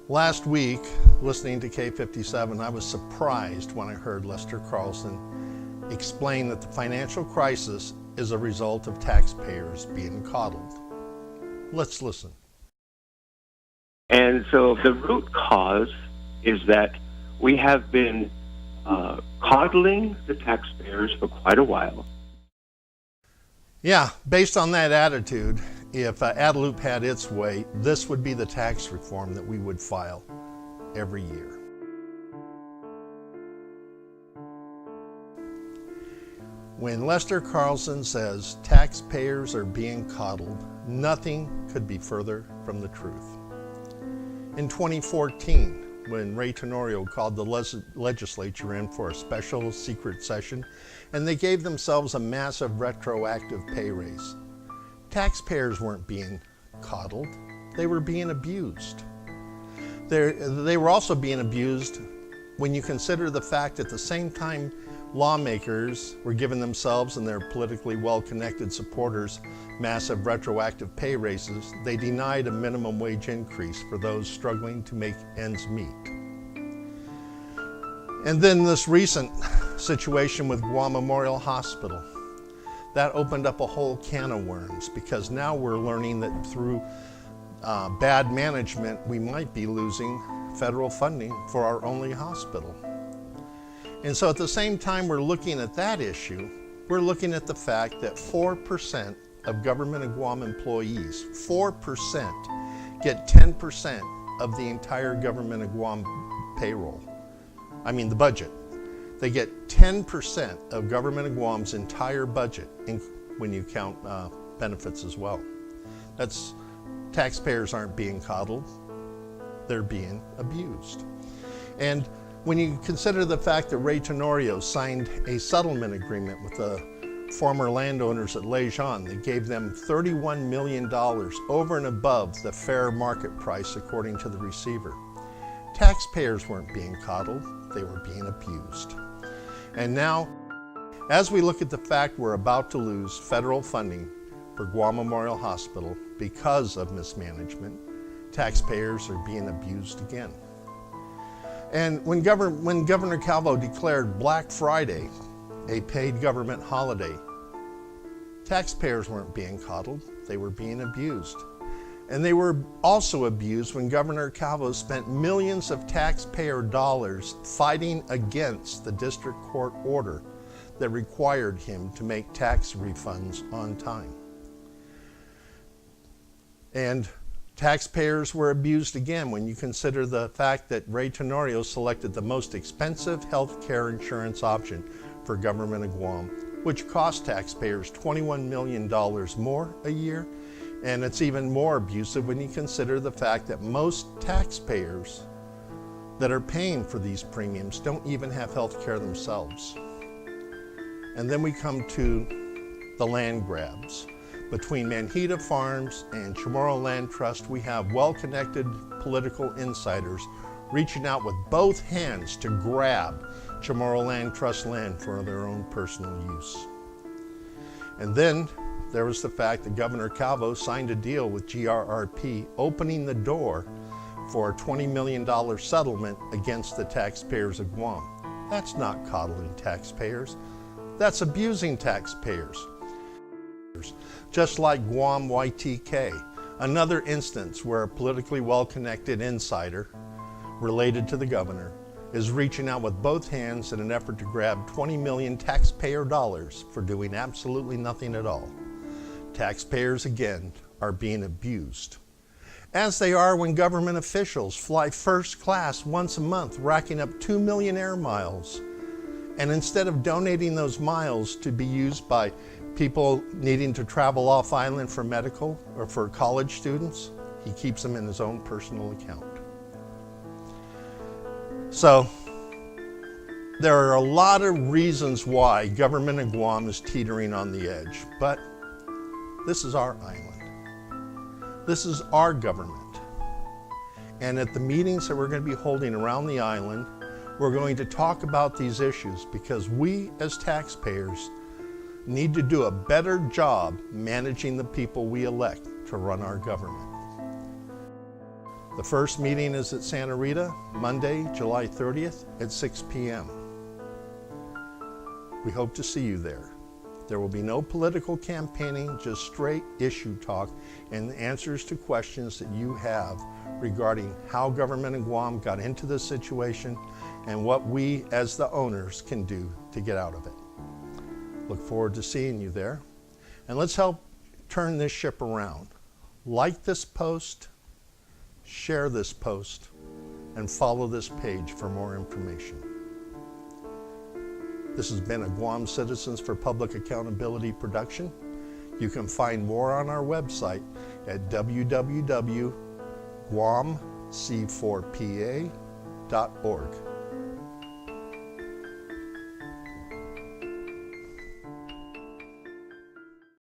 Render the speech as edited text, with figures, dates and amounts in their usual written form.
Last week, listening to K57, I was surprised when I heard Lester Carlson explain that the financial crisis is a result of taxpayers being coddled. Let's listen. And so the root cause is that we have been coddling the taxpayers for quite a while. Yeah, based on that attitude, if Adeloop had its way, this would be the tax reform that we would file every year. When Lester Carlson says taxpayers are being coddled, nothing could be further from the truth. In 2014, when Ray Tenorio called the legislature in for a special secret session, and they gave themselves a massive retroactive pay raise, taxpayers weren't being coddled, they were being abused. They were also being abused when you consider the fact at the same time lawmakers were giving themselves and their politically well-connected supporters massive retroactive pay raises, they denied a minimum wage increase for those struggling to make ends meet. And then this recent situation with Guam Memorial Hospital, that opened up a whole can of worms, because now we're learning that through bad management, we might be losing federal funding for our only hospital. And so at the same time we're looking at that issue, we're looking at the fact that 4% of government and Guam employees, 4% get 10% of the entire government of Guam payroll. I mean the budget. They get 10% of government of Guam's entire budget when you count benefits as well. Taxpayers aren't being coddled, they're being abused. And when you consider the fact that Ray Tenorio signed a settlement agreement with the former landowners at Lejean that gave them $31 million over and above the fair market price according to the receiver, taxpayers weren't being coddled, they were being abused. And now, as we look at the fact we're about to lose federal funding for Guam Memorial Hospital because of mismanagement, taxpayers are being abused again. And when Governor Calvo declared Black Friday a paid government holiday, taxpayers weren't being coddled, they were being abused. And they were also abused when Governor Calvo spent millions of taxpayer dollars fighting against the district court order that required him to make tax refunds on time. And taxpayers were abused again when you consider the fact that Ray Tenorio selected the most expensive health care insurance option for government of Guam, which cost taxpayers $21 million more a year. And it's even more abusive when you consider the fact that most taxpayers that are paying for these premiums don't even have health care themselves. And then we come to the land grabs. Between Manhita Farms and Chamorro Land Trust, we have well-connected political insiders reaching out with both hands to grab Chamorro Land Trust land for their own personal use. And then there was the fact that Governor Calvo signed a deal with GRRP, opening the door for a $20 million settlement against the taxpayers of Guam. That's not coddling taxpayers, that's abusing taxpayers. Just like Guam YTK, another instance where a politically well-connected insider related to the governor is reaching out with both hands in an effort to grab 20 million taxpayer dollars for doing absolutely nothing at all. Taxpayers, again, are being abused, as they are when government officials fly first class once a month, racking up 2 million air miles. And instead of donating those miles to be used by people needing to travel off island for medical or for college students, he keeps them in his own personal account. So there are a lot of reasons why government in Guam is teetering on the edge, but this is our island. This is our government. And at the meetings that we're going to be holding around the island, we're going to talk about these issues because we as taxpayers need to do a better job managing the people we elect to run our government. The first meeting is at Santa Rita, Monday, July 30th at 6 p.m. We hope to see you there. There will be no political campaigning, just straight issue talk and answers to questions that you have regarding how government in Guam got into this situation and what we as the owners can do to get out of it. Look forward to seeing you there. And let's help turn this ship around. Like this post, share this post, and follow this page for more information. This has been a Guam Citizens for Public Accountability production. You can find more on our website at www.guamc4pa.org.